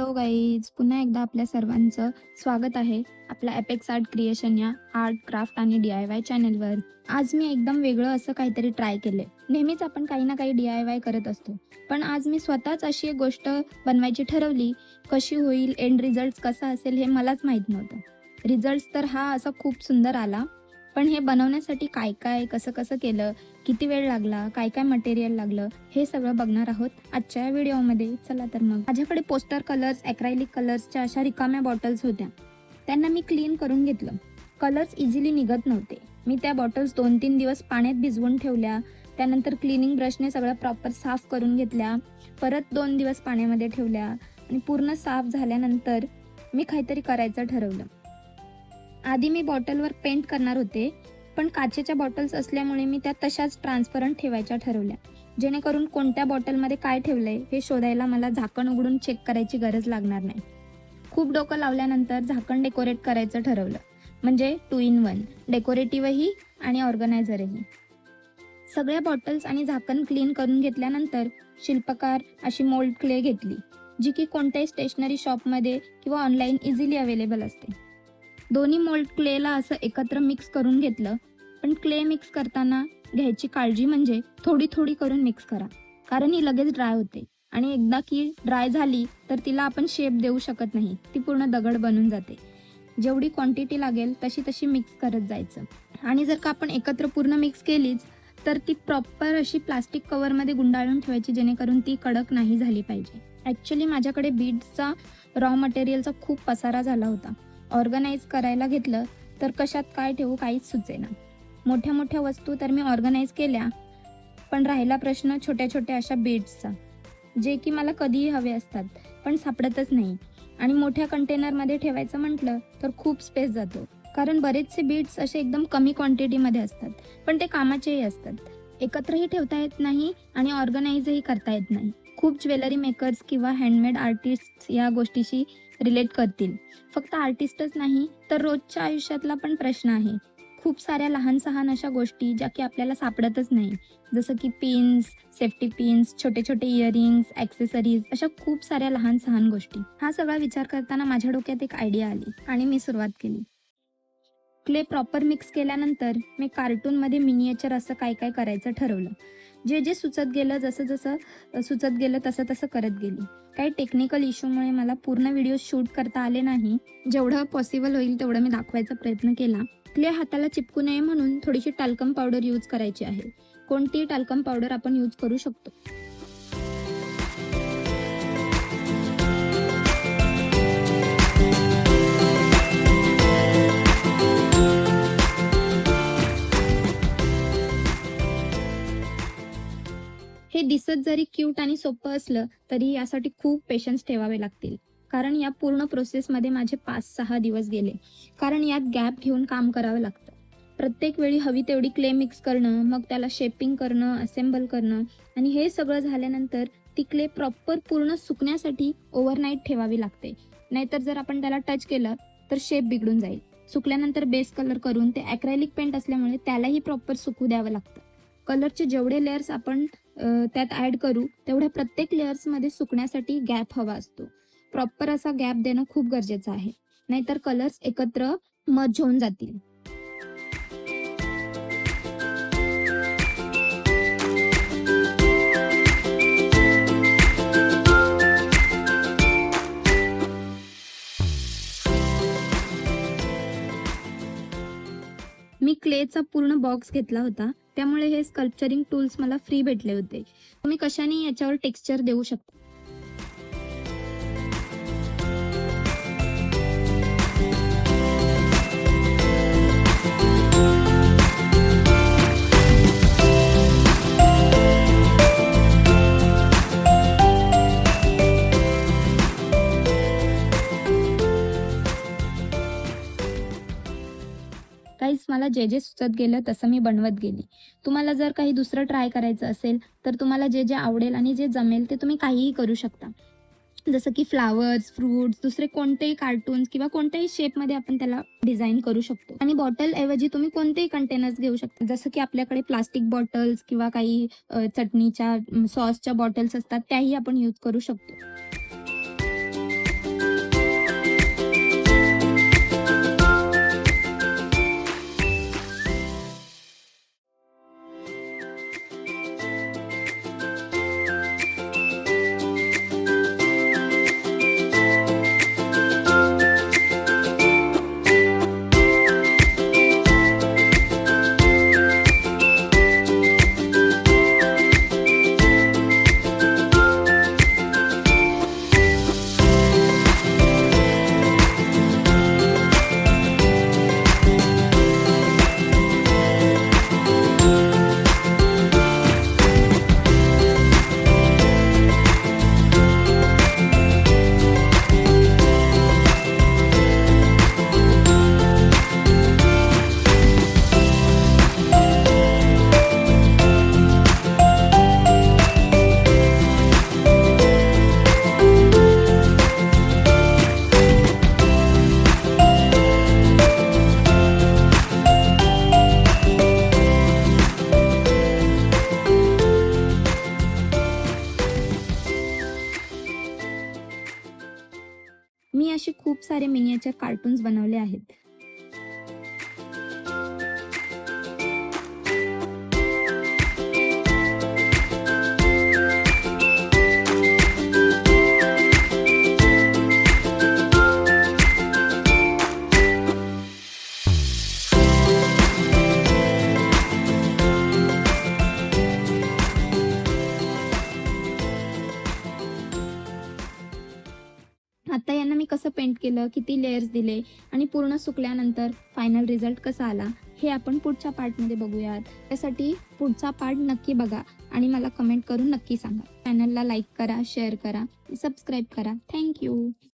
Hello guys, पुन्हा एकदा आपल्या सर्वांचं स्वागत आहे आपल्या एपेक्स आर्ट क्रिएशन या आर्ट क्राफ्ट आणि DIY चॅनलवर. आज मी एकदम वेगळं असं काहीतरी ट्राय केले. नेहमीच आपण काही ना काही DIY करत असतो, पण आज मी स्वतःच अशी एक गोष्ट बनवायची ठरवली. कशी होईल, एंड रिझल्ट कसा असेल हे मलाच माहीत नव्हतं. रिझल्ट तर हा असा खूप सुंदर आला, पण हे बनवण्यासाठी काय काय कसं कसं केलं, किती वेळ लागला, काय काय मटेरियल लागलं, हे सगळं बघणार आहोत आजच्या या व्हिडिओमध्ये. चला तर मग. माझ्याकडे पोस्टर कलर्स, ॲक्रायलिक कलर्सच्या अशा रिकाम्या बॉटल्स होत्या. त्यांना मी क्लीन करून घेतलं. कलर्स इझिली निघत नव्हते. मी त्या बॉटल्स 2-3 दिवस पाण्यात भिजवून ठेवल्या. त्यानंतर क्लिनिंग ब्रशने सगळं प्रॉपर साफ करून घेतल्या. परत 2 दिवस पाण्यामध्ये ठेवल्या आणि पूर्ण साफ झाल्यानंतर मी काहीतरी करायचं ठरवलं. आधी मी बॉटलवर पेंट करणार होते, पण काचेच्या बॉटल्स असल्यामुळे मी त्या तशाच ट्रान्सपरंट ठेवायच्या ठरवल्या, जेणेकरून कोणत्या बॉटलमध्ये काय ठेवलंय हे शोधायला मला झाकण उघडून चेक करायची गरज लागणार नाही. खूप डोकं लावल्यानंतर झाकण डेकोरेट करायचं ठरवलं, म्हणजे 2 in 1, डेकोरेटिव्हही आणि ऑर्गनायझरही. सगळ्या बॉटल्स आणि झाकण क्लीन करून घेतल्यानंतर शिल्पकार अशी मोल्ड क्ले घेतली, जी की कोणत्याही स्टेशनरी शॉपमध्ये किंवा ऑनलाईन इझिली अवेलेबल असते. दोन्ही मोल्ड क्लेला असं एकत्र मिक्स करून घेतलं, पण क्ले मिक्स करताना घ्यायची काळजी म्हणजे थोडी थोडी करून मिक्स करा, कारण ही लगेच ड्राय होते आणि एकदा की ड्राय झाली तर तिला आपण शेप देऊ शकत नाही, ती पूर्ण दगड बनून जाते. जेवढी क्वांटिटी लागेल तशी तशी मिक्स करत जायचं. आणि जर का आपण एकत्र पूर्ण मिक्स केलीच तर ती प्रॉपर अशी प्लास्टिक कवरमध्ये गुंडाळून ठेवायची, जेणेकरून ती कडक नाही झाली पाहिजे. ॲक्च्युली माझ्याकडे बीड्सचा रॉ मटेरियलचा खूप पसारा झाला होता. ऑर्गनाईज करायला घेतलं तर कशात काय ठेवू काहीच सुचेना. मोठ्या मोठ्या वस्तू तर मी ऑर्गनाईज केल्या, पण राहिला प्रश्न छोट्या छोट्या अशा बीड्सचा, जे की मला कधीही हवे असतात पण सापडतच नाही. आणि मोठ्या कंटेनरमध्ये ठेवायचं म्हटलं तर खूप स्पेस जातो, कारण बरेचसे बीड्स असे एकदम कमी क्वांटिटीमध्ये असतात, पण ते कामाचेही असतात. एकत्रही ठेवता येत नाही आणि ऑर्गनाईजही करता येत नाही. खूप ज्वेलरी मेकर्स किंवा हँडमेड आर्टिस्ट या गोष्टीशी रिलेट करतील. फक्त आर्टिस्टच नाही तर रोजच्या आयुष्यातला पण प्रश्न आहे. खूप साऱ्या लहान सहान अशा गोष्टी ज्या की आपल्याला सापडतच नाही, जसं की पिन्स, सेफ्टी पिन्स, छोटे छोटे इयरिंग्स, ॲक्सेसरीज, अशा खूप साऱ्या लहान सहान गोष्टी. हा सगळा विचार करताना माझ्या डोक्यात एक आयडिया आली आणि मी सुरुवात केली. क्ले प्रॉपर मिक्स केल्यानंतर मी कार्टूनमध्ये मिनिएचर असं काय काय करायचं ठरवलं. जे जे सुचत गेलं, जसं जसं सुचत गेलं तसं तसं करत गेली. काही टेक्निकल इश्यूमुळे मला पूर्ण व्हिडिओ शूट करता आले नाही. जेवढं पॉसिबल होईल तेवढं मी दाखवायचा प्रयत्न केला. क्ले हाताला चिपकू नये म्हणून थोडीशी टाल्कम पावडर यूज करायची आहे. कोणतीही टाल्कम पावडर आपण यूज करू शकतो. हे दिसत जरी क्यूट आणि सोपं असलं तरी यासाठी खूप पेशन्स ठेवावे लागतील, कारण या पूर्ण प्रोसेसमध्ये माझे 5-6 दिवस गेले. कारण यात गॅप घेऊन काम करावं लागतं. प्रत्येक वेळी हवी तेवढी क्ले मिक्स करणं, मग त्याला शेपिंग करणं, असेंबल करणं, आणि हे सगळं झाल्यानंतर ती क्ले प्रॉपर पूर्ण सुकण्यासाठी ओव्हरनाईट ठेवावी लागते. नाहीतर जर आपण त्याला टच केलं तर शेप बिघडून जाईल. सुकल्यानंतर बेस कलर करून, ते ॲक्रायलिक पेंट असल्यामुळे त्यालाही प्रॉपर सुकू द्यावं लागतं. कलरचे जेवढे लेयर्स आपण त्यात ॲड करू तेवढ्या प्रत्येक लेयर्समध्ये सुकण्यासाठी गॅप हवा असतो. प्रॉपर असा गॅप देणं खूप गरजेचं आहे, नाहीतर कलर्स एकत्र मर्ज होऊन जातील. मी क्लेचा पूर्ण बॉक्स घेतला होता, त्यामुळे हे स्कल्पचरिंग टूल्स मला फ्री भेटले होते. तुम्ही कशाने याच्यावर टेक्स्चर देऊ शकता. काहीच मला जे जे सुचत गेलं तसं मी बनवत गेली. तुम्हाला जर काही दुसरं ट्राय करायचं असेल तर तुम्हाला जे जे आवडेल आणि जे जमेल ते तुम्ही काहीही करू शकता. जसं की फ्लावर्स, फ्रूट्स, दुसरे कोणतेही कार्टून्स किंवा कोणत्याही शेपमध्ये आपण त्याला डिझाईन करू शकतो. आणि बॉटल ऐवजी तुम्ही कोणतेही कंटेनर्स घेऊ शकता, जसं की आपल्याकडे प्लास्टिक बॉटल्स किंवा काही चटणीच्या, सॉसच्या बॉटल्स असतात, त्याही आपण यूज करू शकतो. मी असे खूप सारे मिनिएचर कार्टून्स बनवले आहेत. आता यांना मी कसं पेंट केलं, किती लेयर्स दिले आणि पूर्ण सुकल्यानंतर फायनल रिझल्ट कसा आला, हे आपण पुढच्या पार्टमध्ये बघूयात. त्यासाठी पुढचा पार्ट नक्की बघा आणि मला कमेंट करून नक्की सांगा. चॅनलला लाईक करा, शेअर करा, सबस्क्राईब करा. थँक्यू.